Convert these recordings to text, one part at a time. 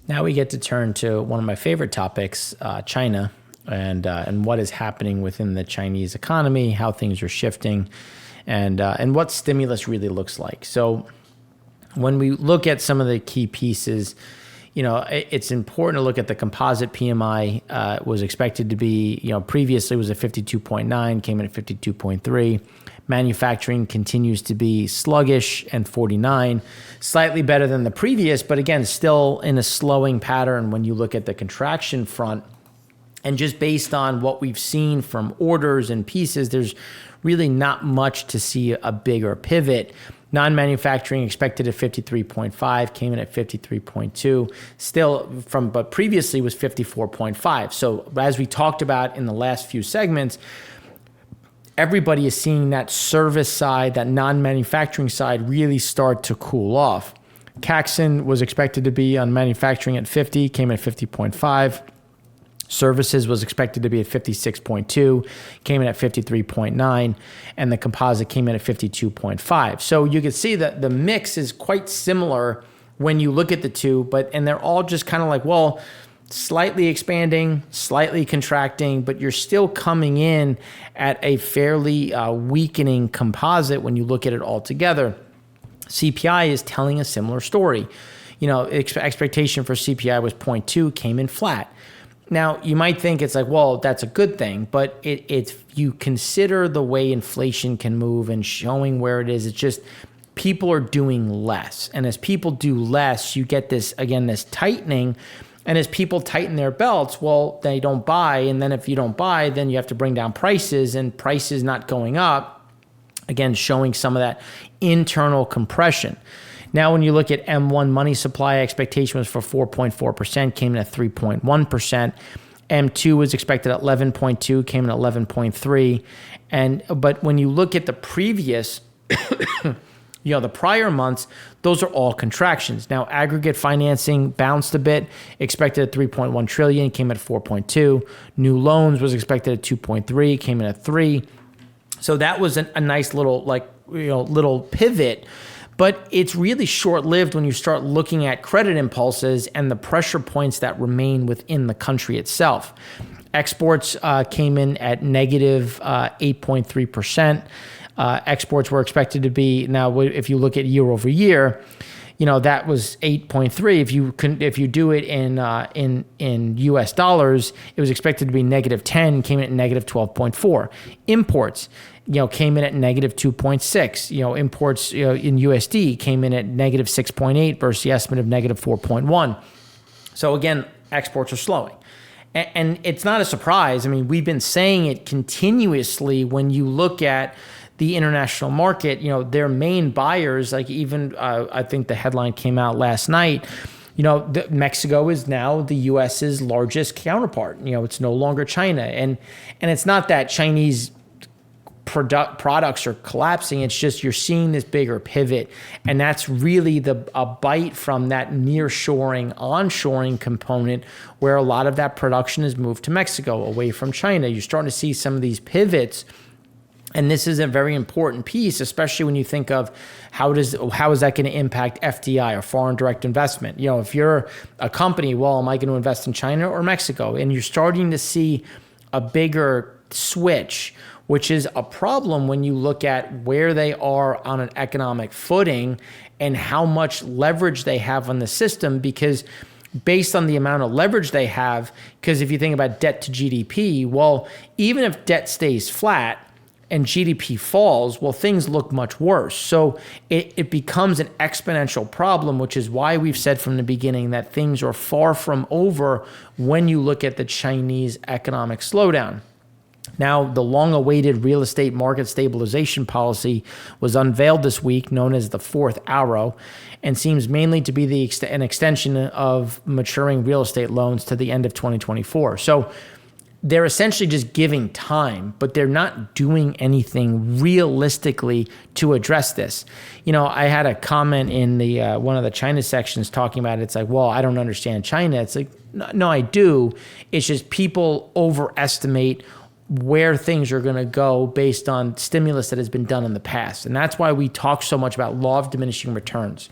Now we get to turn to one of my favorite topics, China, and what is happening within the Chinese economy, how things are shifting, and what stimulus really looks like. So when we look at some of the key pieces, it's important to look at the composite PMI. Was expected to be, previously was at 52.9, came in at 52.3. Manufacturing continues to be sluggish and 49, slightly better than the previous, but again, still in a slowing pattern when you look at the contraction front. And just based on what we've seen from orders and pieces, there's really not much to see a bigger pivot. Non-manufacturing expected at 53.5, came in at 53.2, but previously was 54.5. So as we talked about in the last few segments, everybody is seeing that service side, that non-manufacturing side really start to cool off. Caxton was expected to be on manufacturing at 50, came in at 50.5. Services was expected to be at 56.2, came in at 53.9, and the composite came in at 52.5. So you can see that the mix is quite similar when you look at the two, and they're all just kind of like, well, slightly expanding, slightly contracting, but you're still coming in at a fairly weakening composite when you look at it all together. CPI is telling a similar story. Expectation for CPI was 0.2, came in flat. Now, you might think it's like, well, that's a good thing, but it's you consider the way inflation can move and showing where it is, it's just people are doing less. And as people do less, you get this tightening. And as people tighten their belts, well, they don't buy. And then if you don't buy, then you have to bring down prices, and prices not going up, again, showing some of that internal compression. Now, when you look at M1 money supply, expectation was for 4.4%, came in at 3.1%. M2 was expected at 11.2, came in at 11.3. But when you look at the previous the prior months, those are all contractions. Now, aggregate financing bounced a bit, expected at 3.1 trillion, came at 4.2. New loans was expected at 2.3, came in at 3. So that was a nice little little pivot, but it's really short-lived when you start looking at credit impulses and the pressure points that remain within the country itself. Exports came in at negative 8.3%. Exports were expected to be, now if you look at year over year, that was 8.3. If you do it in US dollars, it was expected to be negative 10, came in at negative 12.4. Imports, came in at negative 2.6. Imports in USD came in at negative 6.8 versus the estimate of negative 4.1. So again, exports are slowing. And it's not a surprise. I mean, we've been saying it continuously when you look at the international market, their main buyers, like even I think the headline came out last night, Mexico is now the US's largest counterpart. It's no longer China. And it's not that Chinese products are collapsing. It's just you're seeing this bigger pivot. And that's really a bite from that nearshoring, onshoring component where a lot of that production is moved to Mexico, away from China. You're starting to see some of these pivots. And this is a very important piece, especially when you think of how is that going to impact FDI or foreign direct investment? If you're a company, well, am I going to invest in China or Mexico? And you're starting to see a bigger switch, which is a problem when you look at where they are on an economic footing and how much leverage they have on the system, because based on the amount of leverage they have, because if you think about debt to GDP, well, even if debt stays flat, and GDP falls, well, things look much worse. So it becomes an exponential problem, which is why we've said from the beginning that things are far from over when you look at the Chinese economic slowdown. Now, the long-awaited real estate market stabilization policy was unveiled this week, known as the fourth arrow, and seems mainly to be an extension of maturing real estate loans to the end of 2024. So they're essentially just giving time, but they're not doing anything realistically to address this. I had a comment in the one of the China sections talking about it. It's like, well, I don't understand China. It's like, no, I do. It's just people overestimate where things are going to go based on stimulus that has been done in the past. And that's why we talk so much about law of diminishing returns.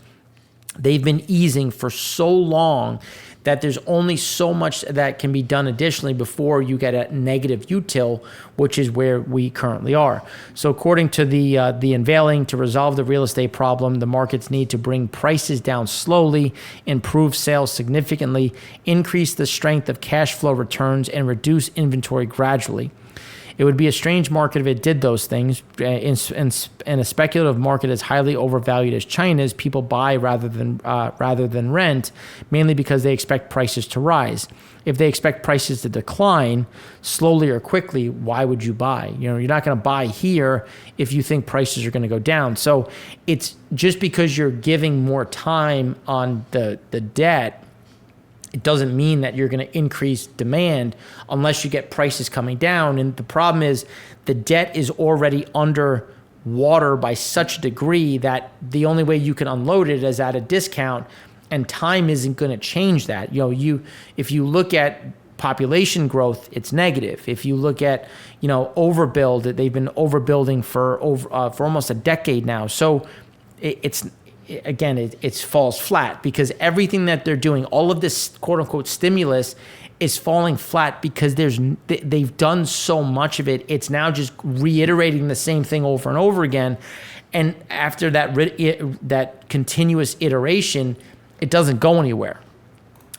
they've been easing for so long that there's only so much that can be done additionally before you get a negative util, which is where we currently are. So according to the unveiling, to resolve the real estate problem, the markets need to bring prices down slowly, improve sales significantly, increase the strength of cash flow returns, and reduce inventory gradually. It would be a strange market if it did those things. In a speculative market as highly overvalued as China's, people buy rather than rent, mainly because they expect prices to rise. If they expect prices to decline slowly or quickly, why would you buy? You're not going to buy here if you think prices are going to go down. So it's just because you're giving more time on the debt, it doesn't mean that you're going to increase demand unless you get prices coming down. And the problem is the debt is already under water by such a degree that the only way you can unload it is at a discount, and time isn't going to change that. If you look at population growth, it's negative. If you look at, overbuild, they've been overbuilding for almost a decade now. So it falls flat because everything that they're doing, all of this quote unquote stimulus, is falling flat because they've done so much of it. It's now just reiterating the same thing over and over again. And after that continuous iteration, it doesn't go anywhere.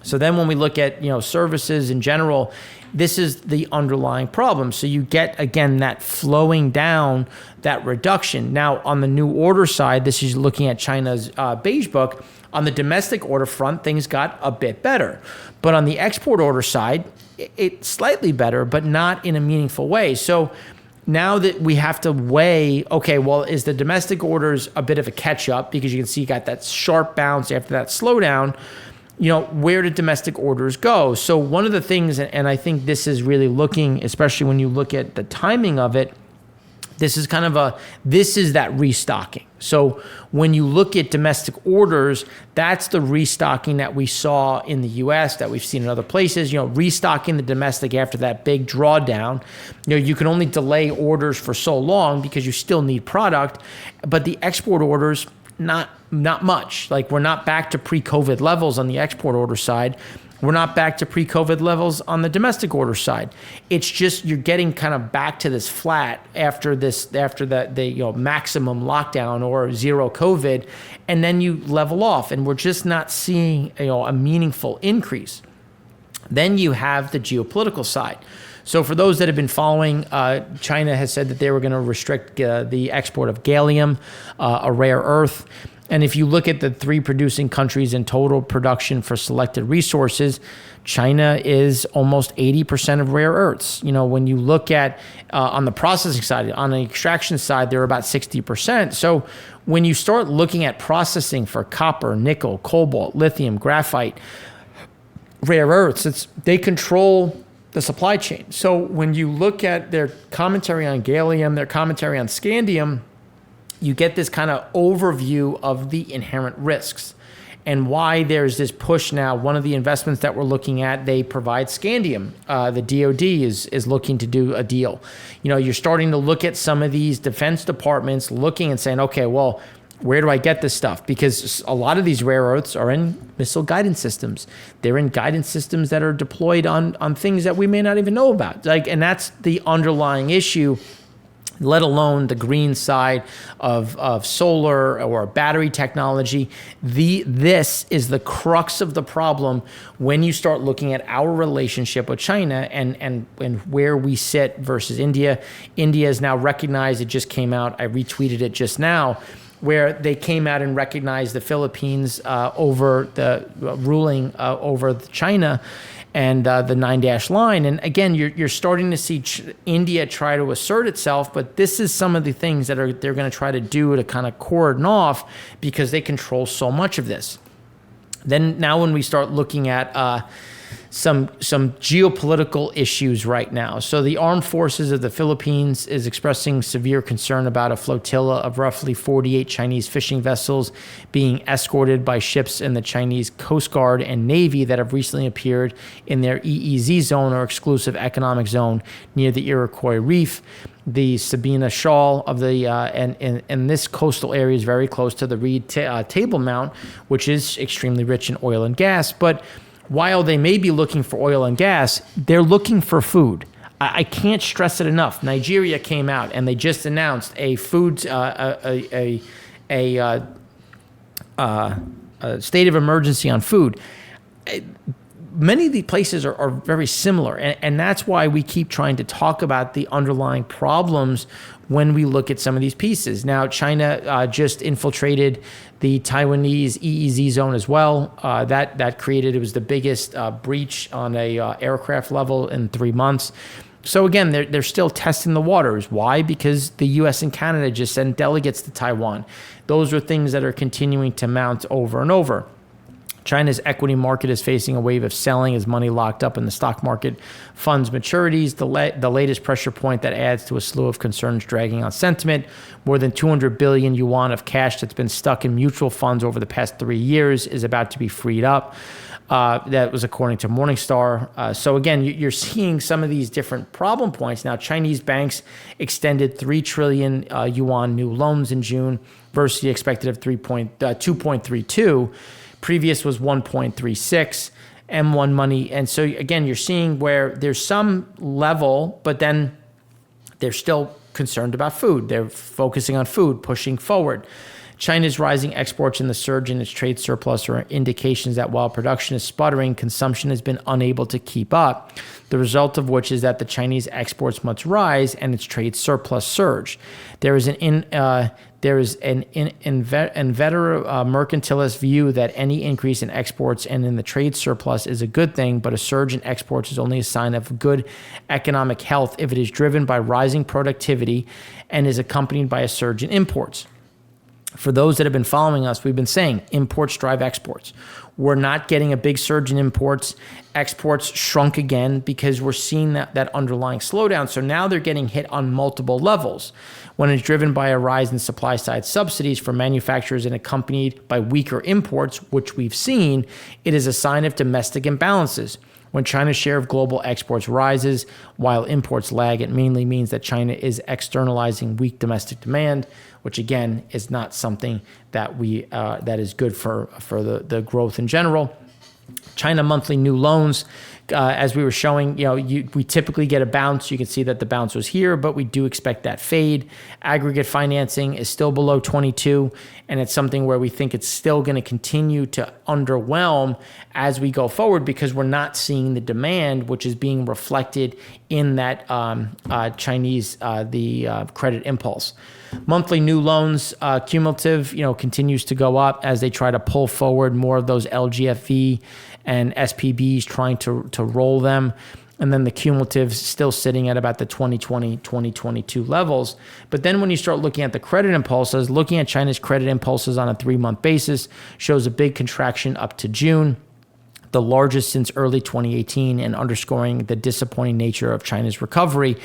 So then when we look at, services in general, this is the underlying problem. So you get, again, that flowing down, that reduction. Now, on the new order side, this is looking at China's beige book. On the domestic order front, things got a bit better. But on the export order side, it's slightly better, but not in a meaningful way. So now that we have to weigh, okay, well, is the domestic orders a bit of a catch up? Because you can see you got that sharp bounce after that slowdown. Where did domestic orders go? So one of the things, and I think this is really looking, especially when you look at the timing of it, this is that restocking. So when you look at domestic orders, that's the restocking that we saw in the US, that we've seen in other places, restocking the domestic after that big drawdown. You can only delay orders for so long because you still need product, but the export orders, not much. Like, we're not back to pre-COVID levels on the export order side. We're not back to pre-COVID levels on the domestic order side. It's just you're getting kind of back to this flat after the maximum lockdown or zero COVID, and then you level off, and we're just not seeing a meaningful increase. Then you have the geopolitical side. So for those that have been following, China has said that they were going to restrict the export of gallium, a rare earth. And if you look at the 3 producing countries in total production for selected resources, China is almost 80% of rare earths. When you look at on the processing side, on the extraction side, they're about 60%. So when you start looking at processing for copper, nickel, cobalt, lithium, graphite, rare earths, they control the supply chain. So when you look at their commentary on gallium, their commentary on scandium, you get this kind of overview of the inherent risks and why there's this push now. One of the investments that we're looking at, they provide scandium. The DOD is looking to do a deal. You're starting to look at some of these defense departments looking and saying, okay, well, where do I get this stuff? Because a lot of these rare earths are in missile guidance systems. They're in guidance systems that are deployed on things that we may not even know about. And that's the underlying issue, let alone the green side of solar or battery technology. This is the crux of the problem when you start looking at our relationship with China and where we sit versus India. India is now recognized. It just came out. I retweeted it just now, where they came out and recognized the Philippines over the ruling over China and the 9-dash line. And again, you're starting to see India try to assert itself, but this is some of the things that they're going to try to do to kind of cordon off because they control so much of this. Then now when we start looking at geopolitical issues right now. So the armed forces of the Philippines is expressing severe concern about a flotilla of roughly 48 Chinese fishing vessels being escorted by ships in the Chinese Coast Guard and Navy that have recently appeared in their EEZ zone, or exclusive economic zone, near the Iroquois Reef. The Sabina Shoal of the and this coastal area is very close to the Reed Table Mount, which is extremely rich in oil and gas. But while they may be looking for oil and gas, they're looking for food. I can't stress it enough. Nigeria came out and they just announced a food a state of emergency on food. Many of these places are very similar, and that's why we keep trying to talk about the underlying problems when we look at some of these pieces. Now, China just infiltrated the Taiwanese EEZ zone as well. That created, it was the biggest breach on a aircraft level in 3 months. So again, they're still testing the waters. Why? Because the U.S. and Canada just sent delegates to Taiwan. Those are things that are continuing to mount over and over. China's equity market is facing a wave of selling as money locked up in the stock market funds maturities. The latest pressure point that adds to a slew of concerns dragging on sentiment. More than 200 billion yuan of cash that's been stuck in mutual funds over the past 3 years is about to be freed up. That was according to Morningstar. So again, you're seeing some of these different problem points. Now, Chinese banks extended 3 trillion yuan new loans in June versus the expected of 2.32. Previous was 1.36, M1 money. And so again, you're seeing where there's some level, but then they're still concerned about food. They're focusing on food, pushing forward. China's rising exports and the surge in its trade surplus are indications that while production is sputtering, consumption has been unable to keep up. The result of which is that the Chinese exports must rise and its trade surplus surge. There is an inveterate mercantilist view that any increase in exports and in the trade surplus is a good thing, but a surge in exports is only a sign of good economic health if it is driven by rising productivity and is accompanied by a surge in imports. For those that have been following us, we've been saying imports drive exports. We're not getting a big surge in imports. Exports shrunk again because we're seeing that underlying slowdown. So now they're getting hit on multiple levels. When it's driven by a rise in supply side subsidies for manufacturers and accompanied by weaker imports, which we've seen, it is a sign of domestic imbalances. When China's share of global exports rises while imports lag, it mainly means that China is externalizing weak domestic demand, which again is not something that that is good for the growth in general. China monthly new loans, as we were showing, we typically get a bounce. You can see that the bounce was here, but we do expect that fade. Aggregate financing is still below 22, and it's something where we think it's still going to continue to underwhelm as we go forward because we're not seeing the demand, which is being reflected in that Chinese credit impulse. Monthly new loans cumulative, continues to go up as they try to pull forward more of those LGFV and SPBs, trying to roll them. And then the cumulative still sitting at about the 2020, 2022 levels. But then when you start looking at the credit impulses, looking at China's credit impulses on a 3-month basis shows a big contraction up to June, the largest since early 2018, and underscoring the disappointing nature of China's recovery.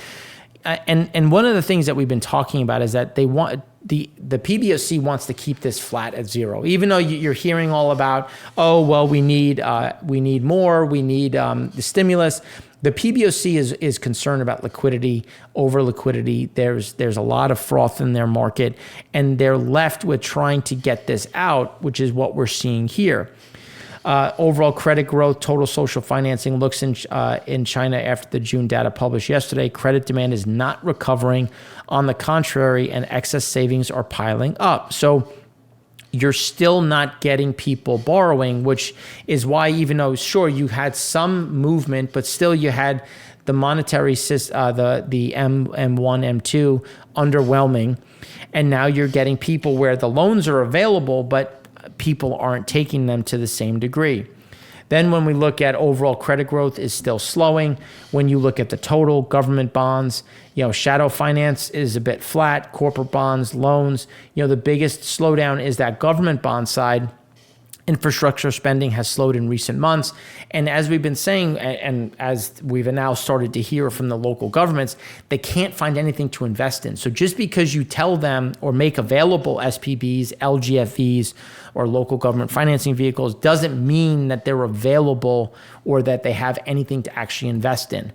And one of the things that we've been talking about is that they want the PBOC wants to keep this flat at zero, even though you're hearing all about, we need more, we need the stimulus. The PBOC is concerned about liquidity, over liquidity. There's a lot of froth in their market, and they're left with trying to get this out, which is what we're seeing here. Overall credit growth, total social financing looks in China after the June data published yesterday. Credit demand is not recovering. On the contrary, and excess savings are piling up. So you're still not getting people borrowing, which is why, even though, sure, you had some movement, but still you had the monetary system, the M1, M2 underwhelming. And now you're getting people where the loans are available, but people aren't taking them to the same degree. Then when we look at overall credit growth is still slowing. When you look at the total government bonds, shadow finance is a bit flat, corporate bonds, loans, the biggest slowdown is that government bond side. Infrastructure spending has slowed in recent months. And as we've been saying, and as we've now started to hear from the local governments, they can't find anything to invest in. So just because you tell them or make available SPVs, LGFVs, or local government financing vehicles doesn't mean that they're available or that they have anything to actually invest in.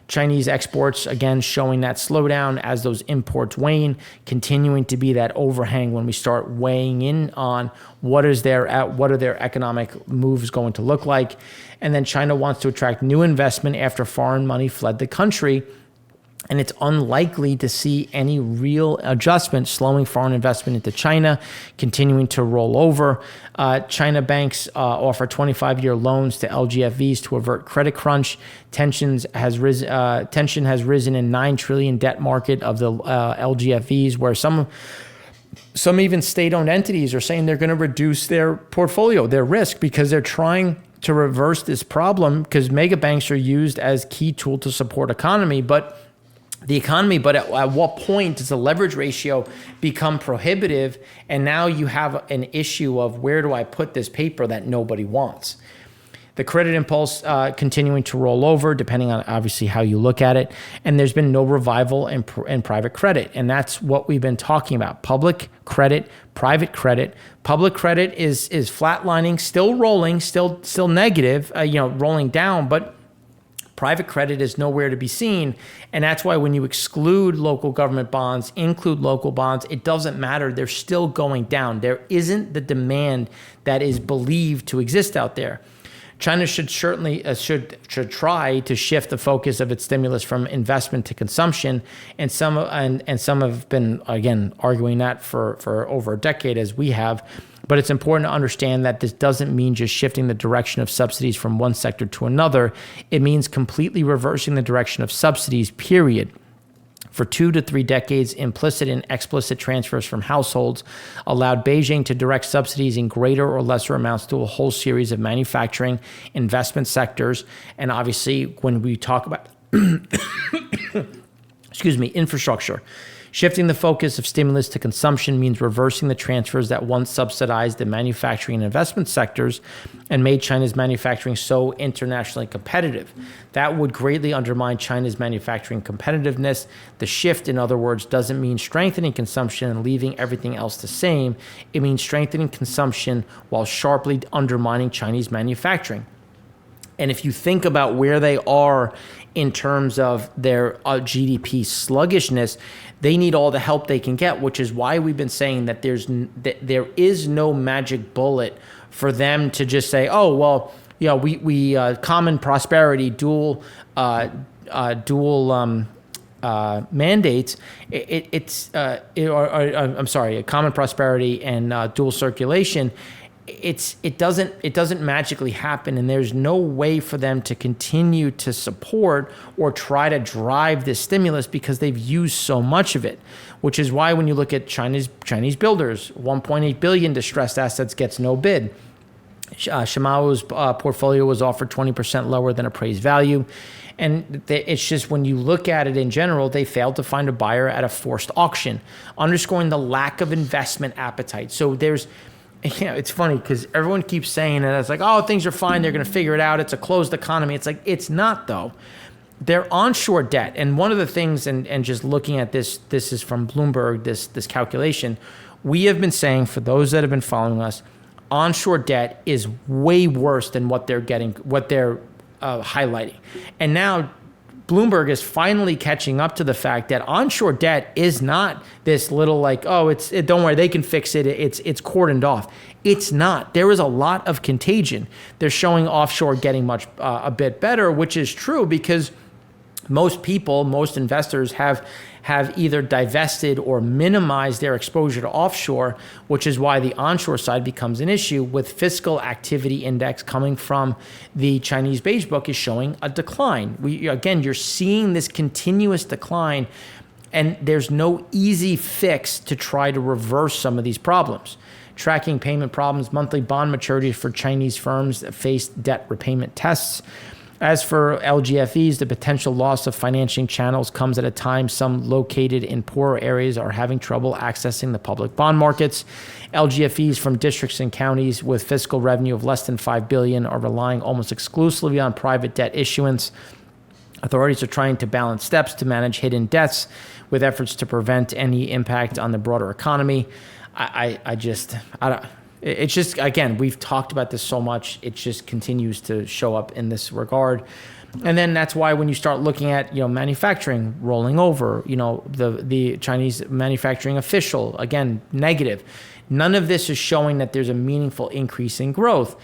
Chinese exports, again, showing that slowdown as those imports wane, continuing to be that overhang when we start weighing in on what are their economic moves going to look like. And then China wants to attract new investment after foreign money fled the country. And it's unlikely to see any real adjustment, slowing foreign investment into China, continuing to roll over. China banks offer 25-year loans to LGFVs to avert credit crunch. Tension has risen in $9 trillion debt market of the LGFVs, where some even state-owned entities are saying they're going to reduce their portfolio, their risk, because they're trying to reverse this problem, because mega banks are used as key tool to support economy, but at what point does the leverage ratio become prohibitive? And now you have an issue of where do I put this paper that nobody wants? The credit impulse continuing to roll over, depending on obviously how you look at it. And there's been no revival in private credit. And that's what we've been talking about. Public credit, private credit. Public credit is flatlining, still rolling, still negative, rolling down, but private credit is nowhere to be seen. And that's why when you exclude local government bonds, include local bonds, it doesn't matter. They're still going down. There isn't the demand that is believed to exist out there. China should certainly should try to shift the focus of its stimulus from investment to consumption, and some have been, again, arguing that for over a decade, as we have. But it's important to understand that this doesn't mean just shifting the direction of subsidies from one sector to another. It means completely reversing the direction of subsidies, period. For 2 to 3 decades, implicit and explicit transfers from households allowed Beijing to direct subsidies in greater or lesser amounts to a whole series of manufacturing investment sectors. And obviously, when we talk about infrastructure, shifting the focus of stimulus to consumption means reversing the transfers that once subsidized the manufacturing and investment sectors and made China's manufacturing so internationally competitive. That would greatly undermine China's manufacturing competitiveness. The shift, in other words, doesn't mean strengthening consumption and leaving everything else the same. It means strengthening consumption while sharply undermining Chinese manufacturing. And if you think about where they are in terms of their GDP sluggishness, they need all the help they can get, which is why we've been saying that there is no magic bullet for them to just say, oh, well, we common prosperity, dual mandates. A common prosperity and dual circulation. It doesn't magically happen, and there's no way for them to continue to support or try to drive this stimulus because they've used so much of it, which is why when you look at Chinese builders, 1.8 billion distressed assets gets no bid. Shimau's portfolio was offered 20% lower than appraised value. And it's just when you look at it in general, they failed to find a buyer at a forced auction, underscoring the lack of investment appetite. So it's funny because everyone keeps saying that it's like, oh, things are fine, they're going to figure it out, it's a closed economy. It's like, it's not, though. They're onshore debt. And one of the things, and just looking at this is from Bloomberg, this calculation, we have been saying, for those that have been following us, onshore debt is way worse than what they're highlighting. And now Bloomberg is finally catching up to the fact that onshore debt is not this little like, oh, don't worry, they can fix it. It's cordoned off. It's not. There is a lot of contagion. They're showing offshore getting a bit better, which is true because most investors have either divested or minimized their exposure to offshore, which is why the onshore side becomes an issue, with fiscal activity index coming from the Chinese beige book is showing a decline. You're seeing this continuous decline, and there's no easy fix to try to reverse some of these problems. Tracking payment problems, monthly bond maturities for Chinese firms that face debt repayment tests. As for LGFEs, the potential loss of financing channels comes at a time some located in poorer areas are having trouble accessing the public bond markets. LGFEs from districts and counties with fiscal revenue of less than $5 billion are relying almost exclusively on private debt issuance. Authorities are trying to balance steps to manage hidden debts with efforts to prevent any impact on the broader economy. It's just, again, we've talked about this so much. It just continues to show up in this regard. And then that's why when you start looking at, manufacturing rolling over, the Chinese manufacturing official, again, negative. None of this is showing that there's a meaningful increase in growth.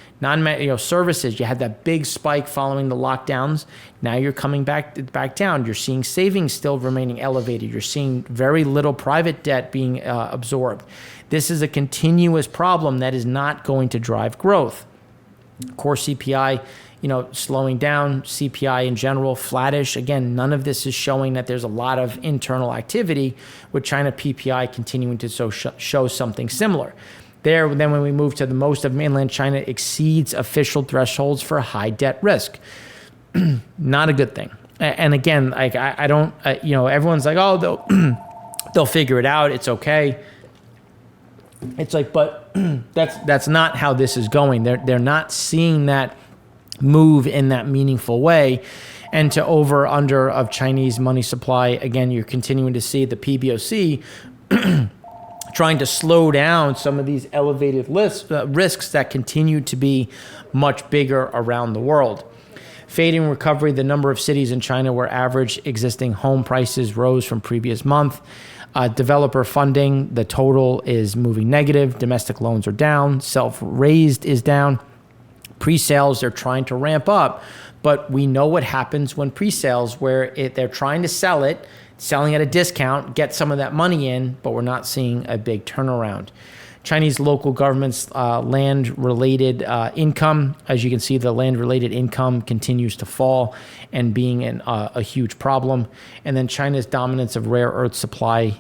Services, you had that big spike following the lockdowns. Now you're coming back down. You're seeing savings still remaining elevated. You're seeing very little private debt being absorbed. This is a continuous problem that is not going to drive growth. Core CPI, slowing down, CPI in general, flattish. Again, none of this is showing that there's a lot of internal activity, with China PPI continuing to show something similar. Then when we move to the most of mainland China exceeds official thresholds for high debt risk. Not a good thing. And again, I don't, everyone's like, oh, they'll figure it out. It's okay. It's like, but that's not how this is going. They're not seeing that move in that meaningful way. And to over/under of Chinese money supply, again, you're continuing to see the PBOC trying to slow down some of these elevated risks that continue to be much bigger around the world. Fading recovery, the number of cities in China where average existing home prices rose from previous month. Developer funding, the total is moving negative. Domestic loans are down. Self-raised is down. Pre-sales, they're trying to ramp up. But we know what happens when pre-sales, where they're trying to selling at a discount, get some of that money in, but we're not seeing a big turnaround. Chinese local government's land-related income, as you can see, the land-related income continues to fall and being a huge problem. And then China's dominance of rare earth supply,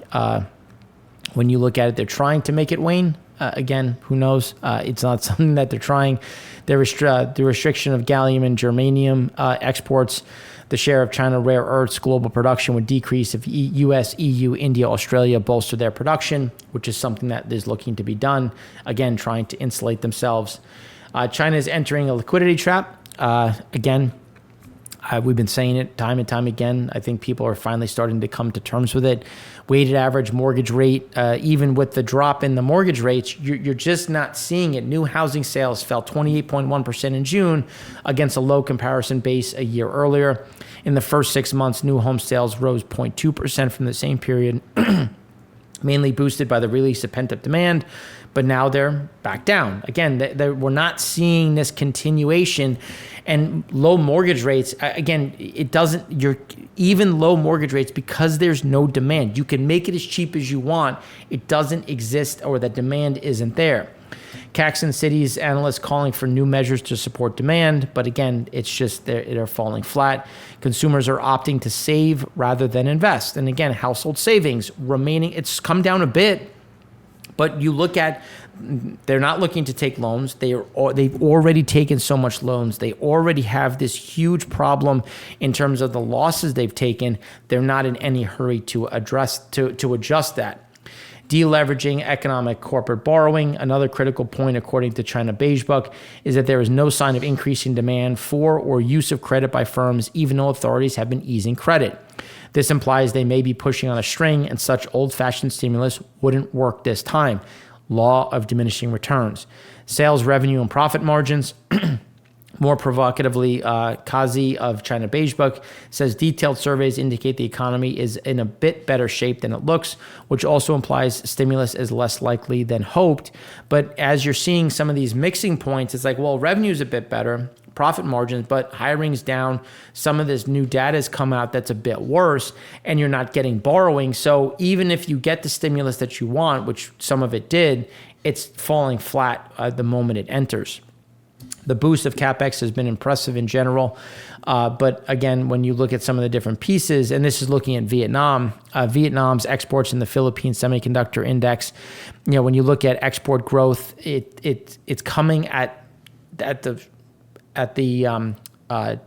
when you look at it, they're trying to make it wane. Again, who knows? It's not something that they're trying. The restriction of gallium and germanium exports, the share of China rare earths global production would decrease if U.S., EU, India, Australia bolster their production, which is something that is looking to be done. Again, trying to insulate themselves. China is entering a liquidity trap. Again, we've been saying it time and time again. I think people are finally starting to come to terms with it. Weighted average mortgage rate, even with the drop in the mortgage rates, you're just not seeing it. New housing sales fell 28.1% in June against a low comparison base a year earlier. In the first 6 months, new home sales rose 0.2% from the same period, mainly boosted by the release of pent-up demand. But now they're back down. Again, we're not seeing this continuation. And low mortgage rates, again, even low mortgage rates, because there's no demand. You can make it as cheap as you want. It doesn't exist, or the demand isn't there. Caxton Cities analysts calling for new measures to support demand, but again, it's just they're falling flat. Consumers are opting to save rather than invest. And again, household savings remaining, it's come down a bit. But you look at, they're not looking to take loans. They've already taken so much loans. They already have this huge problem in terms of the losses they've taken. They're not in any hurry to adjust that. Deleveraging economic corporate borrowing, another critical point according to China Beige Book, is that there is no sign of increasing demand for or use of credit by firms, even though authorities have been easing credit. This implies they may be pushing on a string, and such old-fashioned stimulus wouldn't work this time. Law of diminishing returns. Sales revenue and profit margins. More provocatively, Kazi of China Beige Book says detailed surveys indicate the economy is in a bit better shape than it looks, which also implies stimulus is less likely than hoped. But as you're seeing some of these mixing points, it's like, well, revenue's a bit better, profit margins, but hiring's down. Some of this new data has come out that's a bit worse, and you're not getting borrowing. So even if you get the stimulus that you want, which some of it did, it's falling flat the moment it enters. The boost of CapEx has been impressive in general. But again, when you look at some of the different pieces, and this is looking at Vietnam, Vietnam's exports in the Philippine Semiconductor Index, when you look at export growth, it's coming at the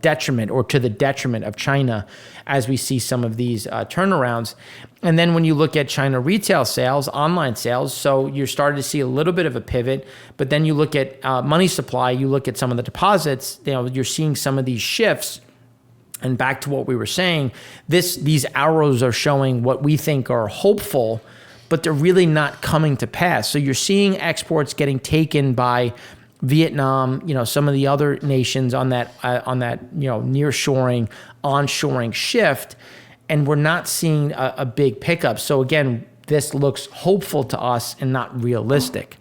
detriment or to the detriment of China as we see some of these turnarounds. And then when you look at China retail sales, online sales, so you're starting to see a little bit of a pivot, but then you look at money supply, you look at some of the deposits, you're seeing some of these shifts. And back to what we were saying, these arrows are showing what we think are hopeful, but they're really not coming to pass. So you're seeing exports getting taken by Vietnam, some of the other nations on that nearshoring, onshoring shift, and we're not seeing a big pickup. So again, this looks hopeful to us and not realistic.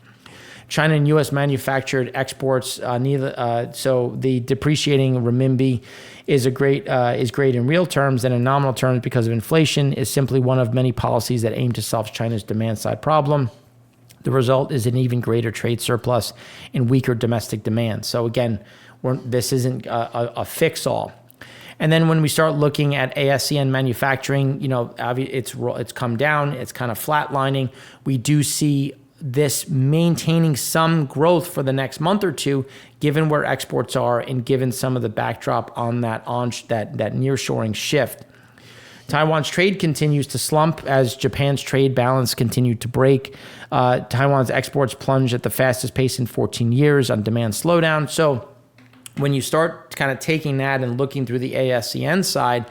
China and U.S. manufactured exports, so the depreciating renminbi is great in real terms, and in nominal terms because of inflation is simply one of many policies that aim to solve China's demand side problem. The result is an even greater trade surplus and weaker domestic demand. So again, this isn't a fix-all. And then when we start looking at ASEAN manufacturing, it's come down, it's kind of flatlining. We do see this maintaining some growth for the next month or two, given where exports are and given some of the backdrop on that nearshoring shift. Taiwan's trade continues to slump as Japan's trade balance continued to break. Taiwan's exports plunged at the fastest pace in 14 years on demand slowdown. So when you start kind of taking that and looking through the ASEAN side,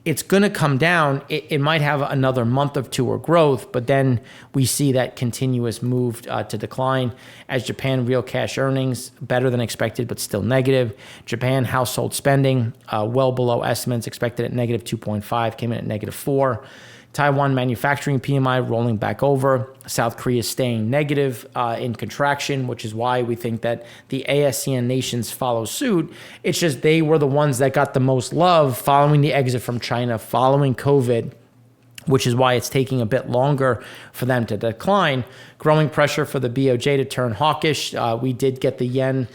it's going to come down. It might have another month of two of growth, but then we see that continuous move to decline as Japan real cash earnings better than expected, but still negative. Japan household spending well below estimates, expected at negative 2.5, came in at negative 4. Taiwan manufacturing PMI rolling back over. South Korea staying negative in contraction, which is why we think that the ASEAN nations follow suit. It's just they were the ones that got the most love following the exit from China, following COVID, which is why it's taking a bit longer for them to decline. Growing pressure for the BOJ to turn hawkish. We did get the yen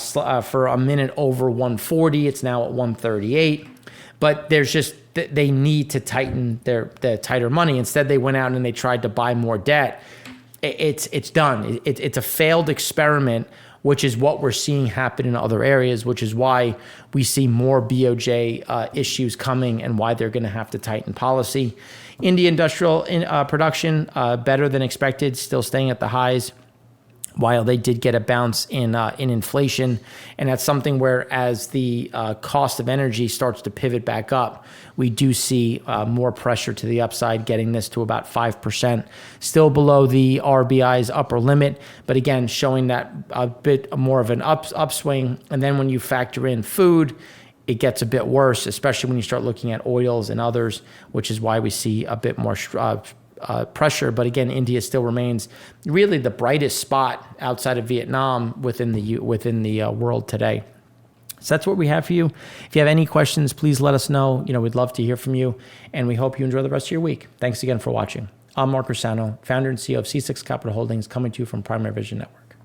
for a minute over 140. It's now at 138. But they need to tighten their tighter money. Instead, they went out and they tried to buy more debt. It's done. It's a failed experiment, which is what we're seeing happen in other areas, which is why we see more BOJ issues coming and why they're going to have to tighten policy. India industrial production, better than expected, still staying at the highs, while they did get a bounce in inflation. And that's something where as the cost of energy starts to pivot back up, we do see more pressure to the upside, getting this to about 5%. Still below the RBI's upper limit, but again, showing that a bit more of an upswing. And then when you factor in food, it gets a bit worse, especially when you start looking at oils and others, which is why we see a bit more pressure. But again, India still remains really the brightest spot outside of Vietnam within the world today. So that's what we have for you. If you have any questions, please let us know. We'd love to hear from you, and we hope you enjoy the rest of your week. Thanks again for watching. I'm Mark Rossano, founder and CEO of C6 Capital Holdings, coming to you from Primary Vision Network.